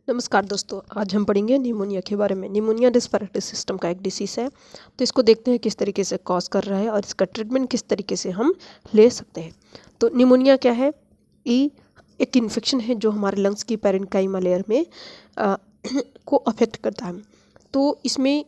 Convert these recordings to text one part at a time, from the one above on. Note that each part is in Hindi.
नमस्कार दोस्तों, आज हम पढ़ेंगे निमोनिया के बारे में। निमोनिया रेस्पिरेटरी सिस्टम का एक डिसीज़ है, तो इसको देखते हैं किस तरीके से कॉज कर रहा है और इसका ट्रीटमेंट किस तरीके से हम ले सकते हैं। तो निमोनिया क्या है? ये एक इन्फेक्शन है जो हमारे लंग्स की पैरेन्काइमा लेयर में को अफेक्ट करता है। तो इसमें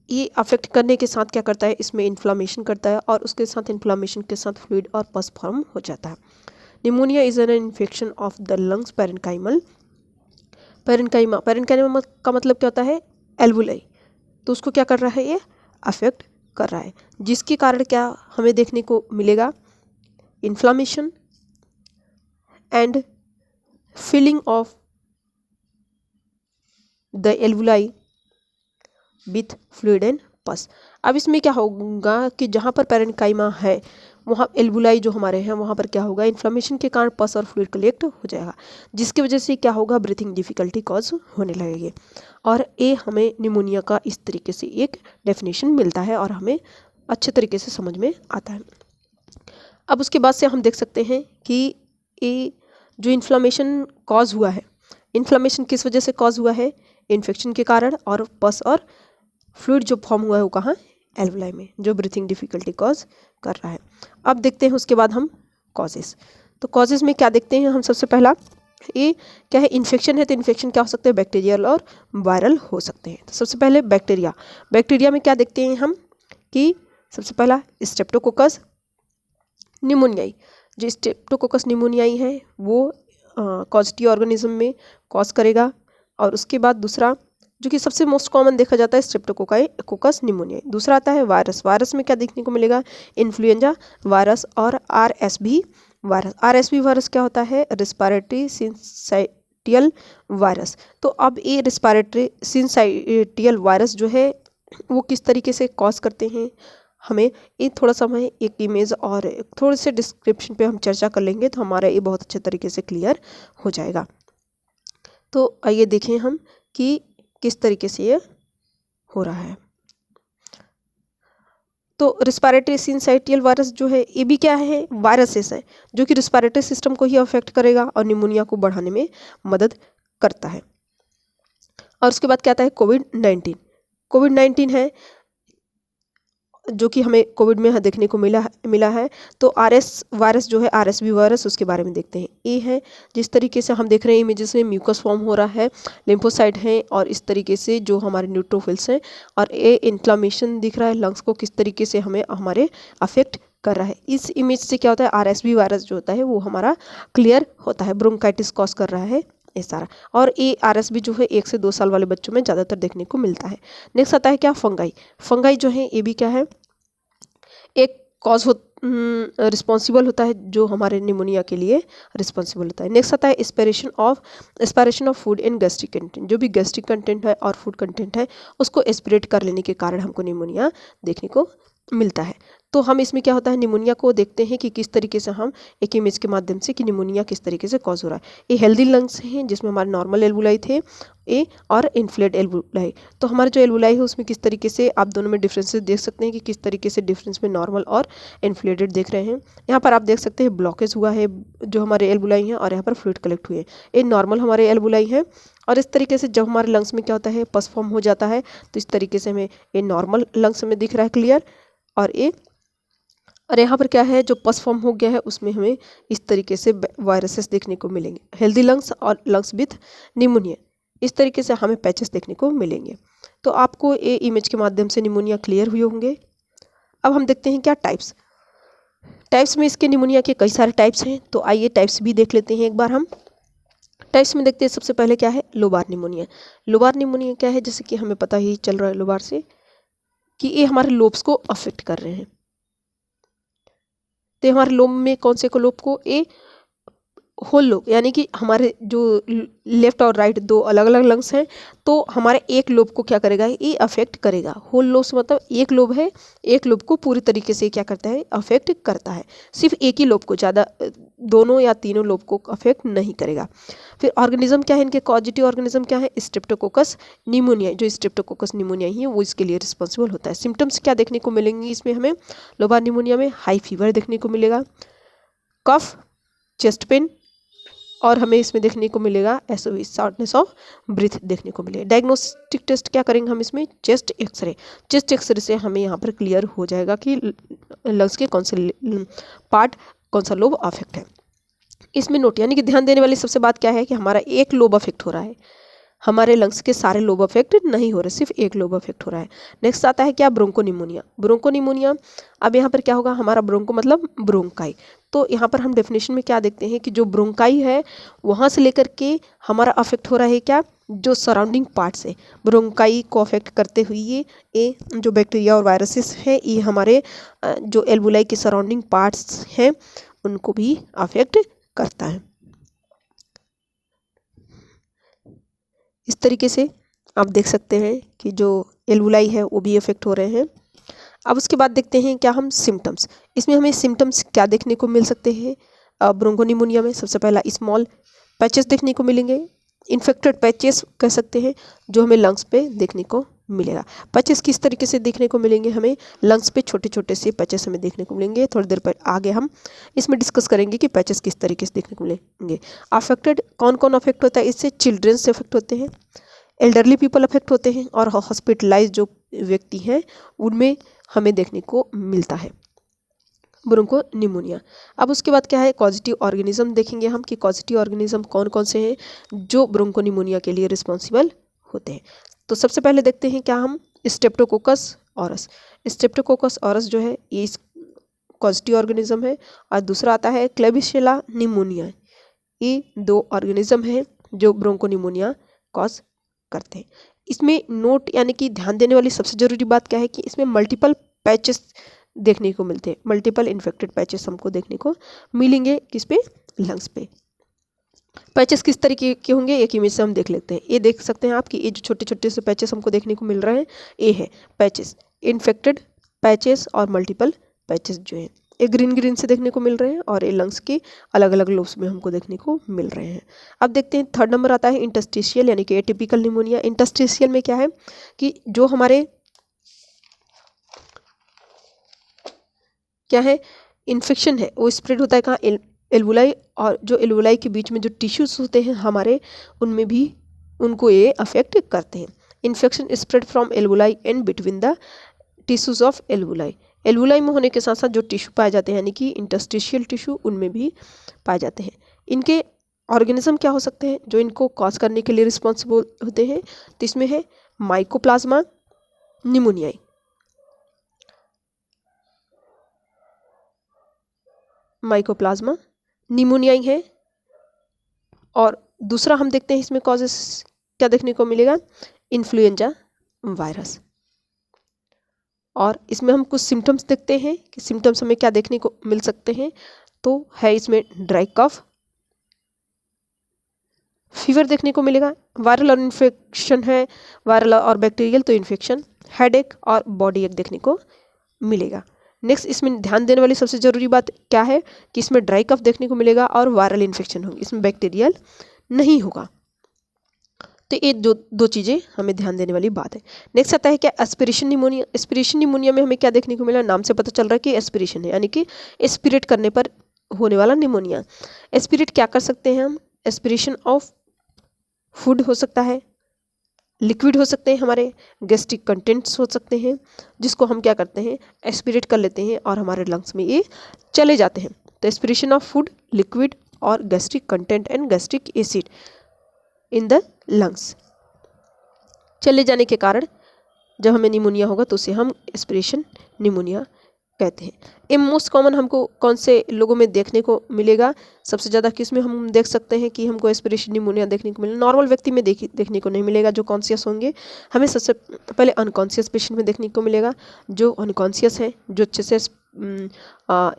ये अफेक्ट करने के साथ क्या करता है, इसमें इन्फ्लामेशन करता है और उसके साथ इन्फ्लामेशन के साथ फ्लूइड और पस फॉर्म हो जाता है। Pneumonia is an infection of the lungs parenchymal. Parenchyma का मतलब क्या होता है? एल्वुलाई। तो उसको क्या कर रहा है? ये अफेक्ट कर रहा है, जिसके कारण क्या हमें देखने को मिलेगा? Inflammation and filling of the alveoli with fluid and pus. अब इसमें क्या होगा कि जहाँ पर पैरेन्काइमा है वहाँ एल्वुलाई जो हमारे हैं वहाँ पर क्या होगा? इन्फ्लामेशन के कारण पस और फ्लूइड कलेक्ट हो जाएगा, जिसकी वजह से क्या होगा? ब्रीथिंग डिफिकल्टी कॉज होने लगेगी। और ये हमें निमोनिया का इस तरीके से एक डेफिनेशन मिलता है और हमें अच्छे तरीके से समझ में आता है। अब उसके बाद से हम देख सकते हैं कि ये जो इन्फ्लामेशन कॉज हुआ है, इन्फ्लामेशन किस वजह से कॉज हुआ है? इन्फेक्शन के कारण। और पस और फ्लूइड जो फॉर्म हुआ है वो कहाँ? एल्वुलाई में, जो ब्रीथिंग डिफिकल्टी कॉज कर रहा है। अब देखते हैं उसके बाद हम कॉजेस। तो कॉजेस में क्या देखते हैं हम? सबसे पहला ये क्या है? इन्फेक्शन है, तो इन्फेक्शन क्या हो सकते हैं? बैक्टीरियल और वायरल हो सकते हैं। तो सबसे पहले बैक्टीरिया में क्या देखते हैं हम कि सबसे पहला स्ट्रेप्टोकोकस निमोनियाई। जो स्ट्रेप्टोकोकस निमोनियाई है वो कॉजिटिव ऑर्गेनिज्म में कॉज करेगा। और उसके बाद दूसरा जो कि सबसे मोस्ट कॉमन देखा जाता है स्ट्रेप्टोकोकस निमोनियाई। दूसरा आता है वायरस में क्या देखने को मिलेगा? इन्फ्लुएंजा वायरस और आरएसवी वायरस। आरएसवी वायरस क्या होता है? Respiratory syncytial virus. तो अब ये रिस्पायरेटरी सिंसाइटियल वायरस जो है वो किस तरीके से कॉज करते हैं, हमें ये थोड़ा सा हमें एक इमेज और थोड़े से डिस्क्रिप्शन पे हम चर्चा कर लेंगे तो हमारा ये बहुत अच्छे तरीके से क्लियर हो जाएगा। तो आइए देखें हम कि किस तरीके से ये हो रहा है। तो रिस्पायरेटरी सिंसाइटियल वायरस जो है ये भी क्या है? वायरसेस है जो कि रिस्पायरेटरी सिस्टम को ही अफेक्ट करेगा और निमोनिया को बढ़ाने में मदद करता है। और उसके बाद क्या आता है? कोविड-19 है जो कि हमें कोविड में देखने को मिला है। तो आरएस वायरस जो है, आरएसवी वायरस, उसके बारे में देखते हैं। ये है जिस तरीके से हम देख रहे हैं इमेजेस में, म्यूकस फॉर्म हो रहा है, लिम्फोसाइट हैं और इस तरीके से जो हमारे न्यूट्रोफिल्स हैं, और ये इन्फ्लामेशन दिख रहा है लंग्स को किस तरीके से हमें हमारे अफेक्ट कर रहा है। इस इमेज से क्या होता है? आरएसवी वायरस जो होता है वो हमारा क्लियर होता है, ब्रोंकाइटिस कॉज कर रहा है ये सारा। और ये आरएसवी जो है 1 से 2 साल वाले बच्चों में ज़्यादातर देखने को मिलता है। नेक्स्ट आता है क्या? फंगाई जो है ये भी क्या है? एक कॉज रिस्पॉन्सिबल होता है जो हमारे निमोनिया के लिए रिस्पॉन्सिबल होता है। नेक्स्ट आता है aspiration of food in gastric content. जो भी गैस्ट्रिक कंटेंट है और फूड कंटेंट है उसको एस्पिरेट कर लेने के कारण हमको निमोनिया देखने को मिलता है। तो हम इसमें क्या होता है? निमोनिया को देखते हैं कि किस तरीके से हम एक इमेज के माध्यम से कि निमोनिया किस तरीके से कॉज हो रहा है। ये हेल्दी लंग्स हैं जिसमें हमारे नॉर्मल एल्वुलाई थे ए और इन्फ्लेट एल्वुलाई। तो हमारे जो एल्वुलाई है उसमें किस तरीके से आप दोनों में डिफरेंसेस देख सकते हैं कि किस तरीके से डिफरेंस में नॉर्मल और इन्फ्लेटेड देख रहे हैं। यहाँ पर आप देख सकते हैं ब्लॉकेज हुआ है जो हमारे एल्वुलाई हैं और यहाँ पर फ्लूइड कलेक्ट हुए हैं। ये नॉर्मल हमारे एल्वुलाई हैं। और इस तरीके से जब हमारे लंग्स में क्या होता है? पस फॉर्म हो जाता है, तो इस तरीके से हमें ये नॉर्मल लंग्स में दिख रहा है क्लियर। और यहाँ पर क्या है? जो पस फॉर्म हो गया है उसमें हमें इस तरीके से वायरसेस देखने को मिलेंगे। हेल्दी लंग्स और लंग्स विथ निमोनिया, इस तरीके से हमें पैचेस देखने को मिलेंगे। तो आपको ये इमेज के माध्यम से निमोनिया क्लियर हुए होंगे। अब हम देखते हैं क्या टाइप्स में इसके निमोनिया के कई सारे टाइप्स हैं। तो आइए टाइप्स भी देख लेते हैं एक बार हम। टाइप्स में देखते हैं सबसे पहले क्या है? Lobar pneumonia. लोबार निमोनिया क्या है? जैसे कि हमें पता ही चल रहा है लोबार से कि ये हमारे लोब्स को अफेक्ट कर रहे हैं। तो हमारे लोब में कौन से को लोब को? ए होल लोब, यानी कि हमारे जो लेफ्ट और राइट दो अलग अलग लंग्स हैं, तो हमारे एक लोब को क्या करेगा? ये अफेक्ट करेगा। होल लोब से मतलब एक लोब है, एक लोब को पूरी तरीके से क्या करता है? अफेक्ट करता है। सिर्फ एक ही लोब को, ज़्यादा दोनों या तीनों लोब को अफेक्ट नहीं करेगा। फिर ऑर्गेनिज्म क्या है इनके? कॉजिटिव ऑर्गेनिज्म क्या है? Streptococcus pneumonia. जो स्ट्रेप्टोकोकस निमोनिया ही है वो इसके लिए रिस्पॉन्सिबल होता है। सिम्टम्स क्या देखने को मिलेंगे इसमें हमें? लोबार निमोनिया में हाई फीवर देखने को मिलेगा, कफ, चेस्ट पेन, और हमें इसमें देखने को मिलेगा एसओवी, शॉर्टनेस ऑफ ब्रीथ देखने को मिलेगा। डायग्नोस्टिक टेस्ट क्या करेंगे हम इसमें, चेस्ट एक्सरे। चेस्ट एक्सरे से हमें यहाँ पर क्लियर हो जाएगा कि लंग्स के कौन से पार्ट, कौन सा लोब अफेक्ट है। इसमें नोट यानी कि ध्यान देने वाली सबसे बात क्या है कि हमारा एक लोब अफेक्ट हो रहा है, हमारे लंग्स के सारे लोब अफेक्ट नहीं हो रहे, सिर्फ एक लोब अफेक्ट हो रहा है। नेक्स्ट आता है क्या, ब्रोंकोनिमोनिया। ब्रोंकोनिमोनिया, अब यहाँ पर क्या होगा, हमारा ब्रोंको मतलब ब्रोंकाई। तो यहाँ पर हम डेफिनेशन में क्या देखते हैं कि जो ब्रोंकाई है वहाँ से लेकर के हमारा अफेक्ट हो रहा है क्या, जो सराउंडिंग पार्ट्स है ब्रोंकाई को अफेक्ट करते हुए ये जो बैक्टीरिया और वायरसेस है ये हमारे जो एल्वुलाई के सराउंडिंग पार्ट्स हैं उनको भी अफेक्ट करता है। इस तरीके से आप देख सकते हैं कि जो एल्वुलाई है वो भी अफेक्ट हो रहे हैं। अब उसके बाद देखते हैं क्या हम सिम्टम्स, इसमें हमें सिम्टम्स क्या देखने को मिल सकते हैं ब्रोंकोनिमोनिया में। सबसे पहला स्मॉल पैचेस देखने को मिलेंगे, इन्फेक्टेड पैचेस कह सकते हैं, जो हमें लंग्स पे देखने को मिलेगा। पैचेस किस तरीके से देखने को मिलेंगे, हमें लंग्स पे छोटे छोटे से पैचेस हमें देखने को मिलेंगे। थोड़ी देर पर आगे हम इसमें डिस्कस करेंगे कि पैचेस किस तरीके से देखने को मिलेंगे। अफेक्टेड कौन कौन अफेक्ट होता है, इससे चिल्ड्रंस से अफेक्ट होते हैं, एल्डरली पीपल अफेक्ट होते हैं, और हॉस्पिटलाइज जो व्यक्ति हैं उनमें हमें देखने को मिलता है ब्रोंकोनिमोनिया। अब उसके बाद क्या है, कॉजेटिव ऑर्गेनिज्म देखेंगे हम कि कॉजेटिव ऑर्गेनिज्म कौन कौन से हैं जो ब्रोंकोनिमोनिया के लिए रिस्पॉन्सिबल होते हैं। तो सबसे पहले देखते हैं क्या हम, स्ट्रेप्टोकोकस ऑरस। स्ट्रेप्टोकोकस ऑरस जो है ये कॉजेटिव ऑर्गेनिज्म है, और दूसरा आता है क्लेबिशेला निमोनिया। ये दो ऑर्गेनिज्म है जो ब्रोंकोनिमोनिया कॉज करते हैं। इसमें नोट यानी कि ध्यान देने वाली सबसे जरूरी बात क्या है कि इसमें मल्टीपल पैचेस देखने को मिलते हैं, मल्टीपल इन्फेक्टेड पैचेस हमको देखने को मिलेंगे किस पे, लंग्स पे। पैचेस किस तरीके के होंगे एक इमेज से हम देख लेते हैं। ये देख सकते हैं आप कि ये जो छोटे छोटे से पैचेस हमको देखने को मिल रहे हैं ये है पैचेस, इन्फेक्टेड पैचेस और मल्टीपल पैचेस जो हैं ये ग्रीन ग्रीन से देखने को मिल रहे हैं, और ये लंग्स के अलग अलग लोब्स में हमको देखने को मिल रहे हैं। अब देखते हैं थर्ड नंबर आता है इंटस्टिशियल यानी कि एटिपिकल निमोनिया। इंटस्टिशियल में क्या है कि जो हमारे क्या है इन्फेक्शन है वो स्प्रेड होता है कहाँ, एल्वुलाई, और जो एल्वुलाई के बीच में जो टिश्यूज होते हैं हमारे उनमें भी उनको ये अफेक्ट करते हैं। Infection spread from alveoli and between the tissues of alveoli. Alveoli में होने के साथ साथ जो टिश्यू पाए जाते हैं यानी कि इंटस्टिशियल टिश्यू उनमें भी पाए जाते हैं। इनके ऑर्गेनिज्म क्या हो सकते हैं जो इनको कॉज करने के लिए रिस्पॉन्सिबल होते हैं, तो इसमें है माइकोप्लाज्मा निमोनियाई, माइकोप्लाज्मा निमोनियाई है। और दूसरा हम देखते हैं इसमें कॉजेस क्या देखने को मिलेगा, इन्फ्लुएंजा वायरस। और इसमें हम कुछ सिम्टम्स देखते हैं कि सिम्टम्स हमें क्या देखने को मिल सकते हैं, तो है इसमें ड्राई कफ, फीवर देखने को मिलेगा, वायरल और इन्फेक्शन है, वायरल और बैक्टीरियल तो इन्फेक्शन, हेडेक और बॉडी एक देखने को मिलेगा। नेक्स्ट इसमें ध्यान देने वाली सबसे ज़रूरी बात क्या है कि इसमें ड्राई कफ देखने को मिलेगा और वायरल इन्फेक्शन होगी, इसमें बैक्टीरियल नहीं होगा। तो ये दो चीज़ें हमें ध्यान देने वाली बात है। नेक्स्ट आता है क्या, एस्पिरेशन निमोनिया। एस्पिरेशन निमोनिया में हमें क्या देखने को मिला, नाम से पता चल रहा है कि एस्पिरेशन है यानी कि एस्पिरेट करने पर होने वाला निमोनिया। एस्पिरेट क्या कर सकते हैं हम, एस्पिरेशन ऑफ फूड हो सकता है, लिक्विड हो सकते हैं, हमारे गैस्ट्रिक कंटेंट्स हो सकते हैं, जिसको हम क्या करते हैं एस्पिरेट कर लेते हैं और हमारे लंग्स में ये चले जाते हैं। तो एस्पिरेशन ऑफ फूड, लिक्विड और gastric content and gastric acid in the lungs चले जाने के कारण जब हमें निमोनिया होगा तो उसे हम एस्पिरेशन निमोनिया कहते हैं। ये मोस्ट कॉमन हमको कौन से लोगों में देखने को मिलेगा, सबसे ज़्यादा किस में हम देख सकते हैं कि हमको एस्पिरेशन निमोनिया देखने को मिलेगा, नॉर्मल व्यक्ति में देखने को नहीं मिलेगा जो कॉन्शियस होंगे, हमें सबसे पहले अनकॉन्शियस पेशेंट में देखने को मिलेगा। जो अनकॉन्शियस है, जो अच्छे से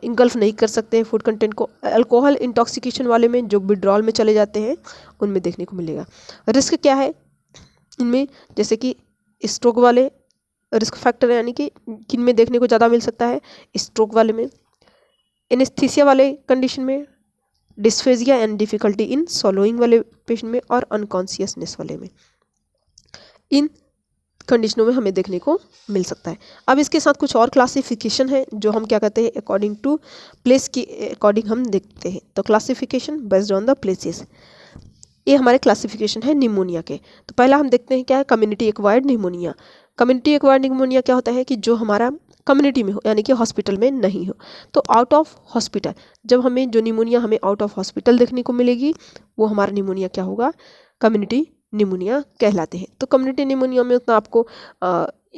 इंगल्फ नहीं कर सकते हैं फूड कंटेंट को, अल्कोहल इंटॉक्सिकेशन वाले में जो विड्रॉल में चले जाते हैं उनमें देखने को मिलेगा। रिस्क क्या है इनमें, जैसे कि स्ट्रोक वाले रिस्क फैक्टर यानी कि किन में देखने को ज़्यादा मिल सकता है, स्ट्रोक वाले में, एनेस्थीसिया वाले कंडीशन में, डिस्फेजिया एंड डिफ़िकल्टी इन सॉलोइंग वाले पेशेंट में, और अनकॉन्शियसनेस वाले में। इन कंडीशनों में हमें देखने को मिल सकता है। अब इसके साथ कुछ और क्लासिफिकेशन है जो हम क्या कहते हैं अकॉर्डिंग टू प्लेस की अकॉर्डिंग हम देखते हैं। तो classification based on the places, ये हमारे क्लासिफिकेशन है निमोनिया के। तो पहला हम देखते हैं क्या है community acquired pneumonia. Community acquired pneumonia क्या होता है कि जो हमारा कम्युनिटी में हो यानी कि हॉस्पिटल में नहीं हो। तो आउट ऑफ हॉस्पिटल जब हमें जो निमोनिया हमें आउट ऑफ हॉस्पिटल देखने को मिलेगी वो हमारा निमोनिया क्या होगा, कम्युनिटी निमोनिया कहलाते हैं। तो कम्युनिटी निमोनिया में उतना आपको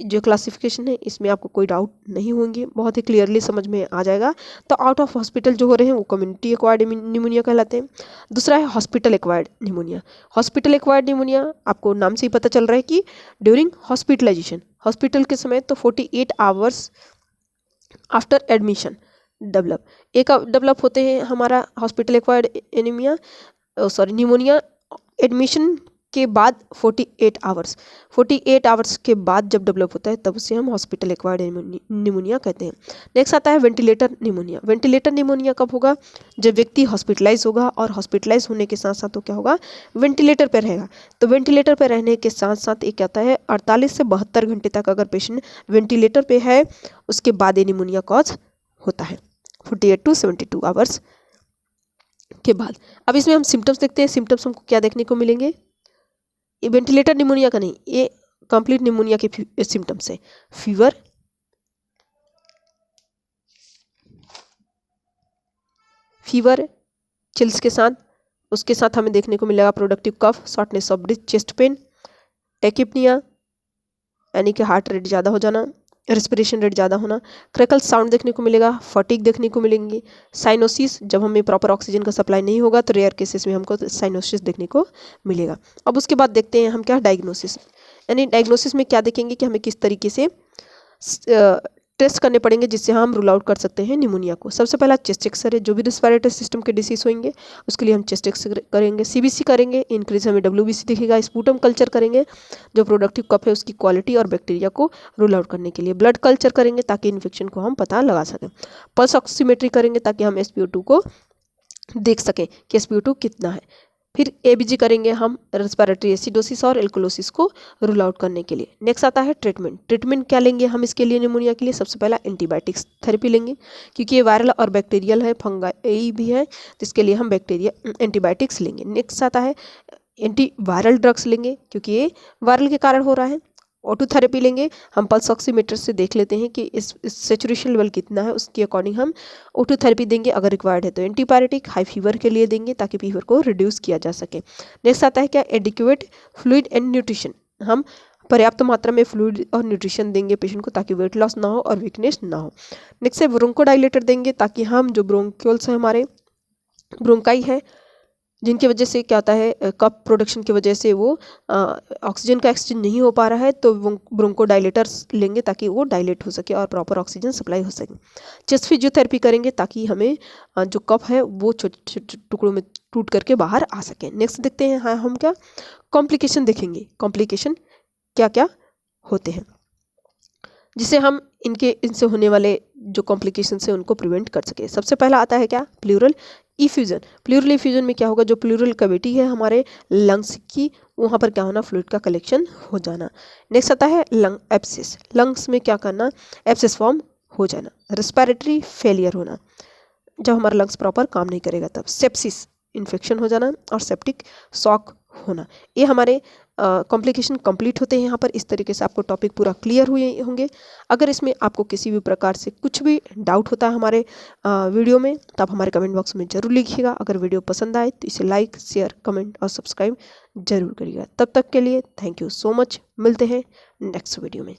जो क्लासिफिकेशन है इसमें आपको कोई डाउट नहीं होंगे, बहुत ही क्लियरली समझ में आ जाएगा। तो आउट ऑफ हॉस्पिटल जो हो रहे हैं वो कम्युनिटी एक्वायर्ड निमोनिया कहलाते हैं। दूसरा है hospital acquired pneumonia. Hospital acquired pneumonia आपको नाम से ही पता चल रहा है कि ड्यूरिंग हॉस्पिटलाइजेशन, हॉस्पिटल के समय तो 48 आवर्स आफ्टर एडमिशन डेवलप होते हैं हमारा hospital acquired anaemia pneumonia. Admission के बाद 48 आवर्स के बाद जब डेवलप होता है तब उसे हम हॉस्पिटल एक्वायर्ड निमोनिया कहते हैं। नेक्स्ट आता है वेंटिलेटर निमोनिया। वेंटिलेटर निमोनिया कब होगा, जब व्यक्ति हॉस्पिटलाइज होगा और हॉस्पिटलाइज होने के साथ साथ तो क्या होगा वेंटिलेटर पर रहेगा। तो वेंटिलेटर पर रहने के साथ साथ एक क्या होता है 48 से 72 घंटे तक अगर पेशेंट वेंटिलेटर पे है उसके बाद ये निमोनिया कॉज होता है 48 to 72 आवर्स के बाद। अब इसमें हम सिम्टम्स देखते हैं। सिम्टम्स हमको क्या देखने को मिलेंगे, ये वेंटिलेटर निमोनिया का नहीं, ये कंप्लीट निमोनिया के सिम्टम्स है। फीवर चिल्स के साथ, उसके साथ हमें देखने को मिलेगा productive cough, shortness of breath, chest pain, tachypnea यानी कि हार्ट रेट ज़्यादा हो जाना, रेस्पिरेशन रेट ज़्यादा होना, क्रैकल साउंड देखने को मिलेगा, फटीग देखने को मिलेंगी, साइनोसिस जब हमें प्रॉपर ऑक्सीजन का सप्लाई नहीं होगा तो रेयर केसेस में हमको साइनोसिस देखने को मिलेगा। अब उसके बाद देखते हैं हम क्या डायग्नोसिस, यानी डायग्नोसिस में क्या देखेंगे कि हमें किस तरीके से टेस्ट करने पड़ेंगे जिससे हम रूल आउट कर सकते हैं निमोनिया को। सबसे पहला चेस्ट एक्सरे, जो भी रेस्पिरेटरी सिस्टम के डिसीज होंगे उसके लिए हम चेस्ट एक्सरे करेंगे, सीबीसी करेंगे, इंक्रीज हमें डब्ल्यूबीसी दिखेगा, स्पूटम कल्चर करेंगे जो प्रोडक्टिव कफ है उसकी क्वालिटी और बैक्टीरिया को रूल आउट करने के लिए, ब्लड कल्चर करेंगे ताकि इन्फेक्शन को हम पता लगा सकें, पल्स ऑक्सीमेट्री करेंगे ताकि हम SpO2 को देख सकें कि SpO2 कितना है, फिर ABG करेंगे हम रेस्पिरेटरी एसिडोसिस और एल्कोलोसिस को रूल आउट करने के लिए। नेक्स्ट आता है ट्रीटमेंट क्या लेंगे हम इसके लिए निमोनिया के लिए, सबसे पहला एंटीबायोटिक्स थेरेपी लेंगे क्योंकि ये वायरल और बैक्टीरियल है, फंगाई भी है तो इसके लिए हम एंटीबायोटिक्स लेंगे। नेक्स्ट आता है एंटीवायरल ड्रग्स लेंगे क्योंकि ये वायरल के कारण हो रहा है। O2 थेरेपी लेंगे, हम पल्स ऑक्सीमीटर से देख लेते हैं कि इस सेचुरेशन लेवल कितना है, उसके अकॉर्डिंग हम O2 थेरेपी देंगे। अगर रिक्वायर्ड है तो एंटीपायरेटिक हाई फीवर के लिए देंगे ताकि फीवर को रिड्यूस किया जा सके। नेक्स्ट आता है क्या एडिक्वेट फ्लूइड एंड न्यूट्रिशन, हम पर्याप्त मात्रा में फ्लूइड और न्यूट्रिशन देंगे पेशेंट को ताकि वेट लॉस ना हो और वीकनेस ना हो। नेक्स्ट है ब्रोंकोडाइलेटर देंगे ताकि हम जो ब्रोंक्यूल्स है हमारे ब्रोंकाई है जिनकी वजह से क्या होता है कफ प्रोडक्शन की वजह से वो ऑक्सीजन का एक्सचेंज नहीं हो पा रहा है तो ब्रोंकोडाइलेटर्स लेंगे ताकि वो डायलेट हो सके और प्रॉपर ऑक्सीजन सप्लाई हो सके। चेस्ट फिजियोथेरेपी करेंगे ताकि हमें जो कफ है वो छोटे छोटे टुकड़ों में टूट करके बाहर आ सके। नेक्स्ट देखते हैं हाँ हम क्या कॉम्प्लिकेशन देखेंगे, कॉम्प्लिकेशन क्या क्या होते हैं जिसे हम इनसे होने वाले जो कॉम्प्लिकेशन है उनको प्रिवेंट कर सके। सबसे पहला आता है क्या प्लूरल इफ्यूजन। प्लूरल इफ्यूजन में क्या होगा, जो प्लूरल कैविटी है हमारे लंग्स की वहाँ पर क्या होना फ्लूइड का कलेक्शन हो जाना। नेक्स्ट आता है लंग एब्सेस, लंग्स में क्या करना एब्सेस फॉर्म हो जाना। रेस्पिरेटरी फेलियर होना, जब हमारा लंग्स प्रॉपर काम नहीं करेगा तब। सेप्सिस इन्फेक्शन हो जाना और सेप्टिक शॉक होना। ये हमारे कॉम्प्लिकेशन कंप्लीट होते हैं यहाँ पर। इस तरीके से आपको टॉपिक पूरा क्लियर हुए होंगे। अगर इसमें आपको किसी भी प्रकार से कुछ भी डाउट होता है हमारे वीडियो में तो आप हमारे कमेंट बॉक्स में ज़रूर लिखिएगा। अगर वीडियो पसंद आए तो इसे लाइक शेयर कमेंट और सब्सक्राइब जरूर करिएगा। तब तक के लिए थैंक यू सो मच, मिलते हैं नेक्स्ट वीडियो में।